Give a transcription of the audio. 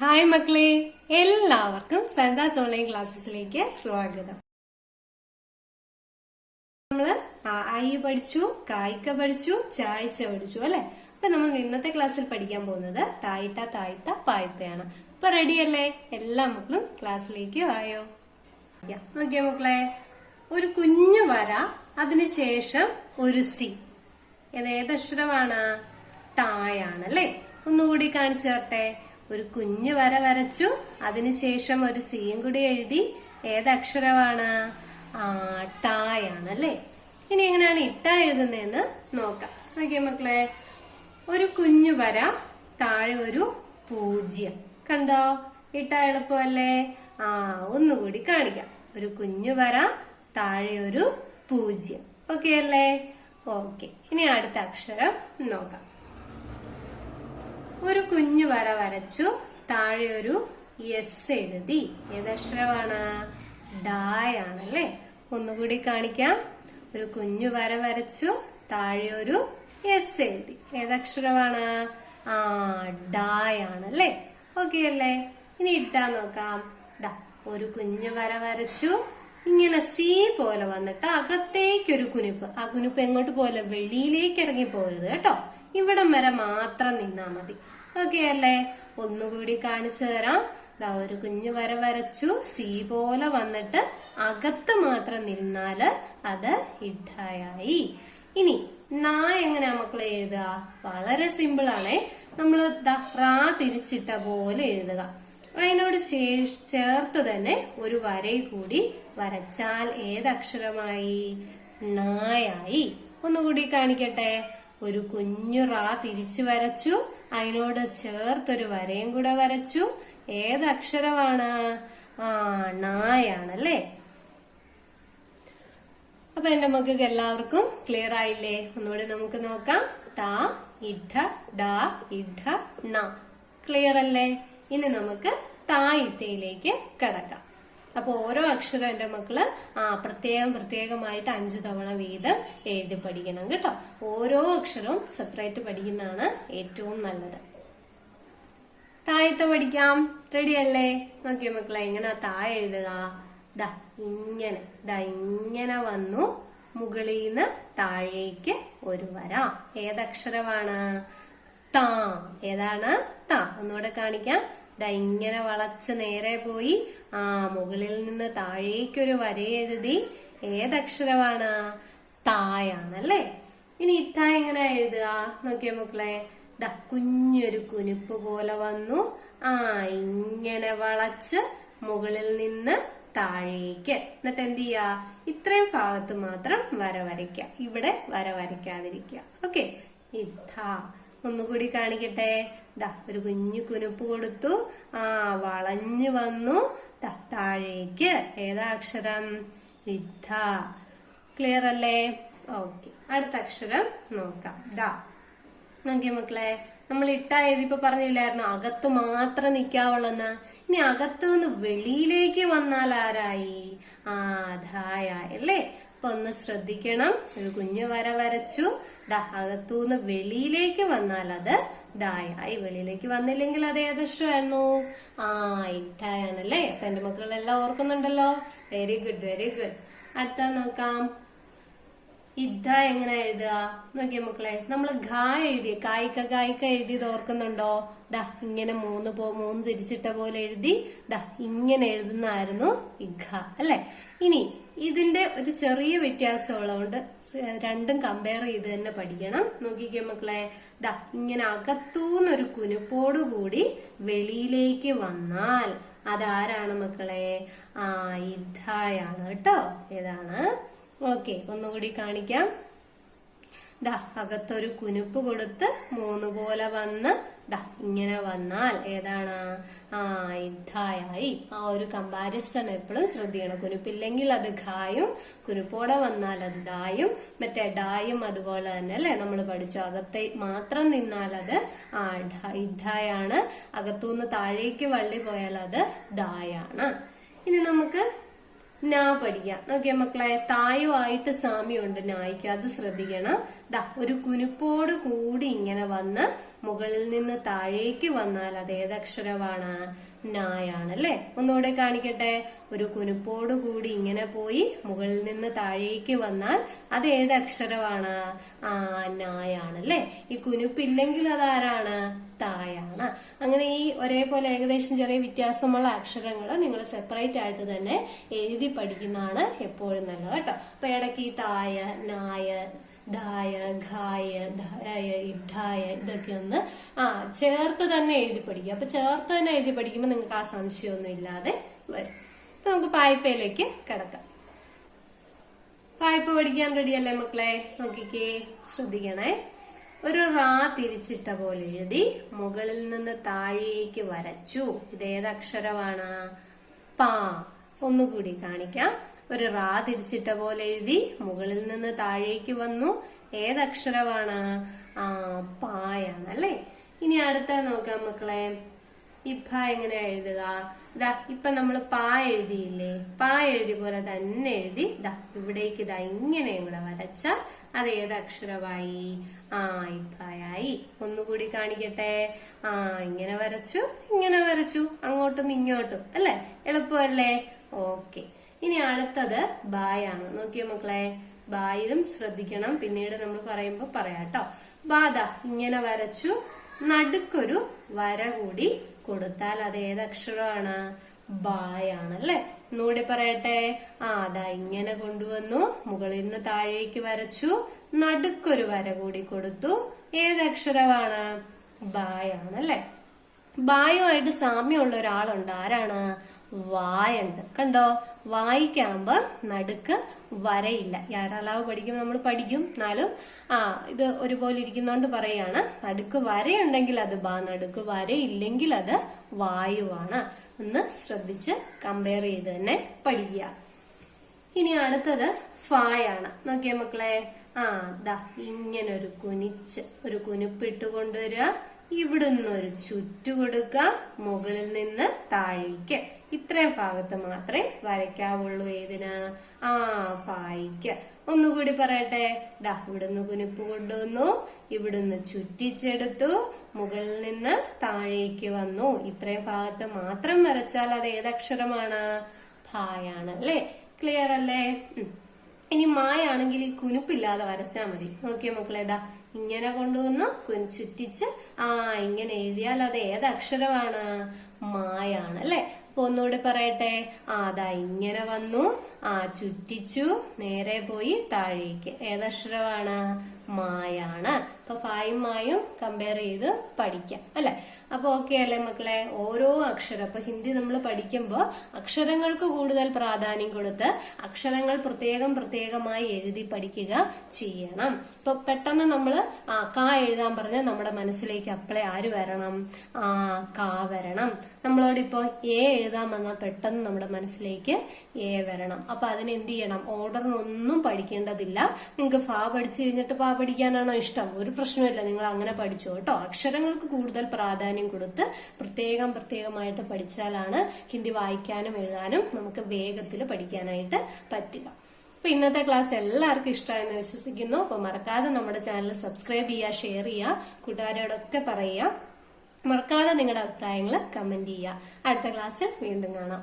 Hi മക്കളെ, എല്ലാവർക്കും സരദാസ് online ക്ലാസ്സസിലേക്ക് സ്വാഗതം. നമ്മള് ഐ പഠിച്ചു, കായ്ക്ക പഠിച്ചു, ചായച്ച പഠിച്ചു അല്ലെ. അപ്പൊ നമ്മൾ ഇന്നത്തെ ക്ലാസ്സിൽ പഠിക്കാൻ പോകുന്നത് തായിട്ട തായ്ത്ത പായ്പയാണ്. അപ്പൊ റെഡിയല്ലേ? എല്ലാ മക്കളും ക്ലാസ്സിലേക്ക് ആയോ? നോക്കിയ മക്കളെ, ഒരു കുഞ്ഞു വര, അതിനുശേഷം ഒരു സി. ഏതക്ഷരമാണ്? ടായാണ് അല്ലെ. ഒന്നുകൂടി കാണിച്ചു തരട്ടെ. ഒരു കുഞ്ഞു വര വരച്ചു, അതിനുശേഷം ഒരു സിയും കൂടി എഴുതി. ഏതക്ഷരമാണ്? ടായാണ് അല്ലെ. ഇനി എങ്ങനെയാണ് ഇട്ട എഴുതുന്നതെന്ന് നോക്കാം. നോക്കിയ മക്കളെ, ഒരു കുഞ്ഞു വര, താഴെ ഒരു 0. കണ്ടോ? ഇട്ട എളുപ്പമല്ലേ? ഒന്നുകൂടി കാണിക്കാം. ഒരു കുഞ്ഞു വര, താഴെ ഒരു 0. ഓക്കെ അല്ലേ? ഓക്കെ. ഇനി അടുത്ത അക്ഷരം നോക്കാം. ഒരു കുഞ്ഞു വര വരച്ചു, താഴെ ഒരു എസ് എഴുതി. ഏതക്ഷരമാണ്? ഡായാണല്ലേ. ഒന്നുകൂടി കാണിക്കാം. ഒരു കുഞ്ഞു വര വരച്ചു, താഴെ ഒരു എസ് എഴുതി. ഏതക്ഷരമാണ്? ഡായാണല്ലേ. ഓക്കെ അല്ലേ? ഇനി ഇട്ടാ നോക്കാം. ഒരു കുഞ്ഞു വര വരച്ചു, ഇങ്ങനെ സി പോലെ വന്നിട്ട് അകത്തേക്കൊരു കുനിപ്പ്. ആ കുനിപ്പ് എങ്ങോട്ട് പോലെ? വെളിയിലേക്ക് ഇറങ്ങി പോരുത് കേട്ടോ. ഇവിടം വരെ മാത്രം നിന്നാ മതി. ഓക്കെ അല്ലേ? ഒന്നുകൂടി കാണിച്ചു തരാം. ഒരു കുഞ്ഞു വര വരച്ചു, സി പോലെ വന്നിട്ട് അകത്ത് മാത്രം നിന്നാല് അത് ഇഡായായി. ഇനി നാ എങ്ങനെയാ മക്കളെ എഴുതുക? വളരെ സിമ്പിൾ ആണേ. നമ്മള് റാ തിരിച്ചിട്ട പോലെ എഴുതുക. അതിനോട് ചേർത്ത് തന്നെ ഒരു വരയും കൂടി വരച്ചാൽ ഏതക്ഷരമായി? നായായി. ഒന്നുകൂടി കാണിക്കട്ടെ. ഒരു കുഞ്ഞു റാ തിരിച്ചു വരച്ചു, അതിനോട് ചേർത്തൊരു വരയും കൂടെ വരച്ചു. ഏതക്ഷരമാണ്? നായാണല്ലേ. അപ്പൊ എന്റെ മക്കൾക്ക് എല്ലാവർക്കും ക്ലിയർ ആയില്ലേ? ഒന്നുകൂടി നമുക്ക് നോക്കാം. ടാ ഇഡ ഡാ ഇഡ ന. ക്ലിയർ അല്ലേ? ഇനി നമുക്ക് തായിത്തയിലേക്ക് കടക്കാം. അപ്പൊ ഓരോ അക്ഷരം എന്റെ മക്കള് പ്രത്യേകമായിട്ട് 5 തവണ വീതം എഴുതി പഠിക്കണം കേട്ടോ. ഓരോ അക്ഷരവും സെപ്പറേറ്റ് പഠിക്കുന്നതാണ് ഏറ്റവും നല്ലത്. തായത്ത പഠിക്കാം. റെഡി അല്ലേ? നോക്കിയ മക്കളെ, എങ്ങനെ തായ എഴുതുക? ഇങ്ങനെ വന്നു, മുകളിൽ നിന്ന് താഴേക്ക് ഒരു വര. ഏതക്ഷരമാണ്? താ. ഏതാണ്? താ. ഒന്നുകൂടെ കാണിക്കാം. ഇങ്ങനെ വളച്ച് നേരെ പോയി മുകളിൽ നിന്ന് താഴേക്കൊരു വര എഴുതി. ഏതക്ഷരമാണ്? തായാണല്ലേ. ഇനി ഇത്ത എങ്ങനെ എഴുതുക? നോക്കിയ മക്കളെ, കുഞ്ഞൊരു കുനിപ്പ് പോലെ വന്നു. ഇങ്ങനെ വളച്ച് മുകളിൽ നിന്ന് താഴേക്ക്. എന്നിട്ട് എന്ത് ചെയ്യാ? ഇത്രയും ഭാഗത്ത് മാത്രം വര വരയ്ക്കുക. ഇവിടെ വര വരയ്ക്കാതിരിക്കുക. ഓക്കെ. ഇത്ത. ഒന്നുകൂടി കാണിക്കട്ടെ. ഒരു കുഞ്ഞു കുനുപ്പ് കൊടുത്തു. വളഞ്ഞു വന്നു താഴേക്ക്. ഏതാ അക്ഷരം? ഇദ്ധ. ക്ലിയർ അല്ലേ? ഓക്കെ. അടുത്ത അക്ഷരം നോക്കാം. നോക്കിയ മക്കളെ, നമ്മൾ ഇട്ട എഴുതിപ്പോ പറഞ്ഞില്ലായിരുന്നു അകത്ത് മാത്രം നിക്കാവുള്ളെന്ന്. ഇനി അകത്ത് നിന്ന് വെളിയിലേക്ക് വന്നാൽ ആരായി? ധായ അല്ലേ. അപ്പൊ ഒന്ന് ശ്രദ്ധിക്കണം. ഒരു കുഞ്ഞു വര വരച്ചു, അകത്തുനിന്ന് വെളിയിലേക്ക് വന്നാൽ അത് ഡായായി. വെളിയിലേക്ക് വന്നില്ലെങ്കിൽ അത് ഏതക്ഷരമായിരുന്നു? ഇട്ടായാണല്ലേ. അപ്പൊ എന്റെ മക്കളെല്ലാം ഓർക്കുന്നുണ്ടല്ലോ. Very good, very good. അടുത്ത നോക്കാം. ഇദ്ദ എങ്ങനെ എഴുതുക? നോക്കിയ മക്കളെ, നമ്മള് ഘ എഴുതി, കായ്ക്ക എഴുതിയത് ഓർക്കുന്നുണ്ടോ? ഇങ്ങനെ മൂന്ന് തിരിച്ചിട്ട പോലെ എഴുതി ഇങ്ങനെ എഴുതുന്നായിരുന്നു ഇഘ അല്ലെ. ഇനി ഇതിന്റെ ഒരു ചെറിയ വ്യത്യാസമുള്ളതുകൊണ്ട് രണ്ടും കമ്പയർ ചെയ്ത് തന്നെ പഠിക്കണം. നോക്കിക്കേ മക്കളെ, ഇങ്ങനെ അകത്തൂന്നൊരു കുനിപ്പോടുകൂടി വെളിയിലേക്ക് വന്നാൽ അതാരാണ് മക്കളെ? ഇദ്ദായാണ് കേട്ടോ. ഏതാണ്? ഓക്കെ. ഒന്നുകൂടി കാണിക്കാം. അകത്തൊരു കുനുപ്പ് കൊടുത്ത് 3 പോലെ വന്ന് ഇങ്ങനെ വന്നാൽ ഏതാണ്? ഇദ്ദായായി. ഒരു കമ്പാരിസൺ എപ്പോഴും ശ്രദ്ധിക്കണം. കുനുപ്പില്ലെങ്കിൽ അത് ഘായും, കുനുപ്പോടെ വന്നാൽ അത് ദായും, മറ്റേ ഡായും അതുപോലെ തന്നെ അല്ലെ നമ്മൾ പഠിച്ചു. അകത്തെ മാത്രം നിന്നാൽ അത് ഇദ്ദായാണ്. അകത്തുനിന്ന് താഴേക്ക് വള്ളി പോയാൽ അത് ദായാണ്. ഇനി നമുക്ക് നാ പഠിക്കാം. നോക്കിയ മക്കളെ, തായുമായിട്ട് സാമ്യമുണ്ട് നായ്ക്ക്, അത് ശ്രദ്ധിക്കണം. ദാ ഒരു കുനുപ്പോട് കൂടി ഇങ്ങനെ വന്ന് മുകളിൽ നിന്ന് താഴേക്ക് വന്നാൽ അത് ഏതക്ഷരമാണ്? നായാണ് അല്ലെ. ഒന്നുകൂടെ കാണിക്കട്ടെ. ഒരു കുനുപ്പോട് കൂടി ഇങ്ങനെ പോയി മുകളിൽ നിന്ന് താഴേക്ക് വന്നാൽ അത് ഏതക്ഷരമാണ്? നായാണ് അല്ലെ. ഈ കുനുപ്പില്ലെങ്കിൽ അതാരാണ്? തായാണ്. അങ്ങനെ ഈ ഒരേപോലെ ഏകദേശം ചെറിയ വ്യത്യാസമുള്ള അക്ഷരങ്ങൾ നിങ്ങൾ സെപ്പറേറ്റ് ആയിട്ട് തന്നെ എഴുതി പഠിക്കുന്നതാണ് എപ്പോഴും നല്ലത് കേട്ടോ. അപ്പൊ ഇടയ്ക്ക് ഈ തായ, നായ, ധായ, ഘായ, ധായ, ഇഡായ ഇതൊക്കെ ഒന്ന് ചേർത്ത് തന്നെ എഴുതി പഠിക്കുക. അപ്പൊ ചേർത്ത് തന്നെ എഴുതി പഠിക്കുമ്പോൾ നിങ്ങൾക്ക് ആ സംശയമൊന്നും ഇല്ലാതെ വരും. അപ്പൊ നമുക്ക് പായ്പയിലേക്ക് കിടക്കാം. പായ്പ പഠിക്കാൻ റെഡിയല്ലേ മക്കളെ? നോക്കിക്കേ, ശ്രദ്ധിക്കണേ. ഒരു റാ തിരിച്ചിട്ട പോലെ എഴുതി മുകളിൽ നിന്ന് താഴേക്ക് വരച്ചു. ഇതേതക്ഷരമാണ്? പാ. ഒന്നുകൂടി കാണിക്കാം. ഒരു റാ തിരിച്ചിട്ട പോലെ എഴുതി മുകളിൽ നിന്ന് താഴേക്ക് വന്നു. ഏതക്ഷരമാണ്? പായാണ് അല്ലെ. ഇനി അടുത്ത നോക്കാം മക്കളെ. ഇപ്പ എങ്ങനെയാ എഴുതുക? ഇതാ ഇപ്പൊ നമ്മള് പാ എഴുതിയില്ലേ? പാ എഴുതി പോലെ തന്നെ എഴുതി ദാ ഇവിടേക്ക് ഇതാ ഇങ്ങനെയും കൂടെ വരച്ചാൽ അത് ഏതക്ഷരമായി? ഇപ്പായായി. ഒന്നുകൂടി കാണിക്കട്ടെ. ഇങ്ങനെ വരച്ചു, ഇങ്ങനെ വരച്ചു, അങ്ങോട്ടും ഇങ്ങോട്ടും അല്ലെ. എളുപ്പമല്ലേ? ഓക്കെ. ഇനി അടുത്തത് ബായാണ്. നോക്കിയോ മക്കളെ, ബായിലും ശ്രദ്ധിക്കണം, പിന്നീട് നമ്മൾ പറയുമ്പോ പറയാട്ടോ. ബാധ ഇങ്ങനെ വരച്ചു, നടുക്കൊരു വര കൂടി കൊടുത്താൽ അത് ഏതക്ഷരമാണ്? ബായാണ് അല്ലെ. ഒന്നുകൂടി പറയട്ടെ. അതാ ഇങ്ങനെ കൊണ്ടുവന്നു, മുകളിൽ നിന്ന് താഴേക്ക് വരച്ചു, നടുക്കൊരു വര കൂടി കൊടുത്തു. ഏതക്ഷരമാണ്? ബായാണ് അല്ലെ. ബായുമായിട്ട് സാമ്യമുള്ള ഒരാളുണ്ട്. ആരാണ്? വായുണ്ട്. കണ്ടോ, വായിക്കാകുമ്പോ നടുക്ക് വരയില്ല. യാരാളാവ് പഠിക്കുമ്പോൾ നമ്മൾ പഠിക്കും, എന്നാലും ഇത് ഒരുപോലെ ഇരിക്കുന്നോണ്ട് പറയാണ്. നടുക്ക് വരയുണ്ടെങ്കിൽ അത് ബാ, നടുക്ക് വരയില്ലെങ്കിൽ അത് വായുവാണ്. ഒന്ന് ശ്രദ്ധിച്ച് കമ്പയർ ചെയ്ത് തന്നെ പഠിക്കുക. ഇനി അടുത്തത് ഫായാണ്. നോക്കിയ മക്കളെ, ദാ ഇങ്ങനെ ഒരു കുനിപ്പിട്ട് കൊണ്ടുവരിക, ഇവിടുന്ന് ഒരു ചുറ്റു കൊടുക്കുക, മുകളിൽ നിന്ന് താഴേക്ക്. ഇത്രയും ഭാഗത്ത് മാത്രമേ വരയ്ക്കാവുള്ളൂ. ഏതിന്? ഫായിക്ക്. ഒന്നുകൂടി പറയട്ടെ. ദാ ഇവിടുന്ന് കുനിപ്പ് കൊണ്ടുവന്നു, ഇവിടുന്ന് ചുറ്റിച്ചെടുത്തു, മുകളിൽ നിന്ന് താഴേക്ക് വന്നു. ഇത്രയും ഭാഗത്ത് മാത്രം വരച്ചാൽ അത് ഏതക്ഷരമാണ്? ഫായാണ് അല്ലേ. ക്ലിയർ അല്ലേ? ഇനി മായാണെങ്കിൽ ഈ കുനിപ്പില്ലാതെ വരച്ചാൽ മതി. നോക്കിയ മക്കളെ, ദാ ഇങ്ങനെ കൊണ്ടുവന്നു ചുറ്റിച്ച് ഇങ്ങനെ എഴുതിയാൽ അത് ഏതക്ഷരമാണ്? മായാണ് അല്ലെ. അപ്പൊ ഒന്നുകൂടി പറയട്ടെ. അതാ ഇങ്ങനെ വന്നു, ചുറ്റിച്ചു, നേരെ പോയി താഴേക്ക്. ഏതക്ഷരമാണ്? മായാണ്. അപ്പൊ ഫായും മായും കമ്പയർ ചെയ്ത് പഠിക്കാം അല്ലെ. അപ്പൊ ഓക്കെ അല്ലെ മക്കളെ? ഓരോ അക്ഷരം ഇപ്പൊ ഹിന്ദി നമ്മൾ പഠിക്കുമ്പോൾ അക്ഷരങ്ങൾക്ക് കൂടുതൽ പ്രാധാന്യം കൊടുത്ത് അക്ഷരങ്ങൾ പ്രത്യേകമായി എഴുതി പഠിക്കുക ചെയ്യണം. ഇപ്പൊ പെട്ടെന്ന് നമ്മള് കാ എഴുതാൻ പറഞ്ഞാൽ നമ്മുടെ മനസ്സിലേക്ക് അപ്പളെ ആര് വരണം? കാ വരണം. നമ്മളോടിപ്പോ എ എഴുതാൻ വന്നാൽ പെട്ടെന്ന് നമ്മുടെ മനസ്സിലേക്ക് എ വരണം. അപ്പൊ അതിന് എന്ത് ചെയ്യണം? ഓർഡറിനൊന്നും പഠിക്കേണ്ടതില്ല. നിങ്ങൾക്ക് ഫാ പഠിച്ചു കഴിഞ്ഞിട്ട് പാ പഠിക്കാനാണോ ഇഷ്ടം? ഒരു പ്രശ്നമില്ല, നിങ്ങൾ അങ്ങനെ പഠിച്ചോ കേട്ടോ. അക്ഷരങ്ങൾക്ക് കൂടുതൽ പ്രാധാന്യം കൊടുത്ത് പ്രത്യേകമായിട്ട് പഠിച്ചാലാണ് ഹിന്ദി വായിക്കാനും എഴുതാനും നമുക്ക് വേഗത്തിൽ പഠിക്കാനായിട്ട് പറ്റുക. അപ്പൊ ഇന്നത്തെ ക്ലാസ് എല്ലാവർക്കും ഇഷ്ടമായെന്ന് വിശ്വസിക്കുന്നു. അപ്പൊ മറക്കാതെ നമ്മുടെ ചാനൽ സബ്സ്ക്രൈബ് ചെയ്യുക, ഷെയർ ചെയ്യുക, കൂട്ടുകാരോടൊക്കെ പറയുക. മറക്കാതെ നിങ്ങളുടെ അഭിപ്രായങ്ങൾ കമന്റ് ചെയ്യുക. അടുത്ത ക്ലാസ്സിൽ വീണ്ടും കാണാം.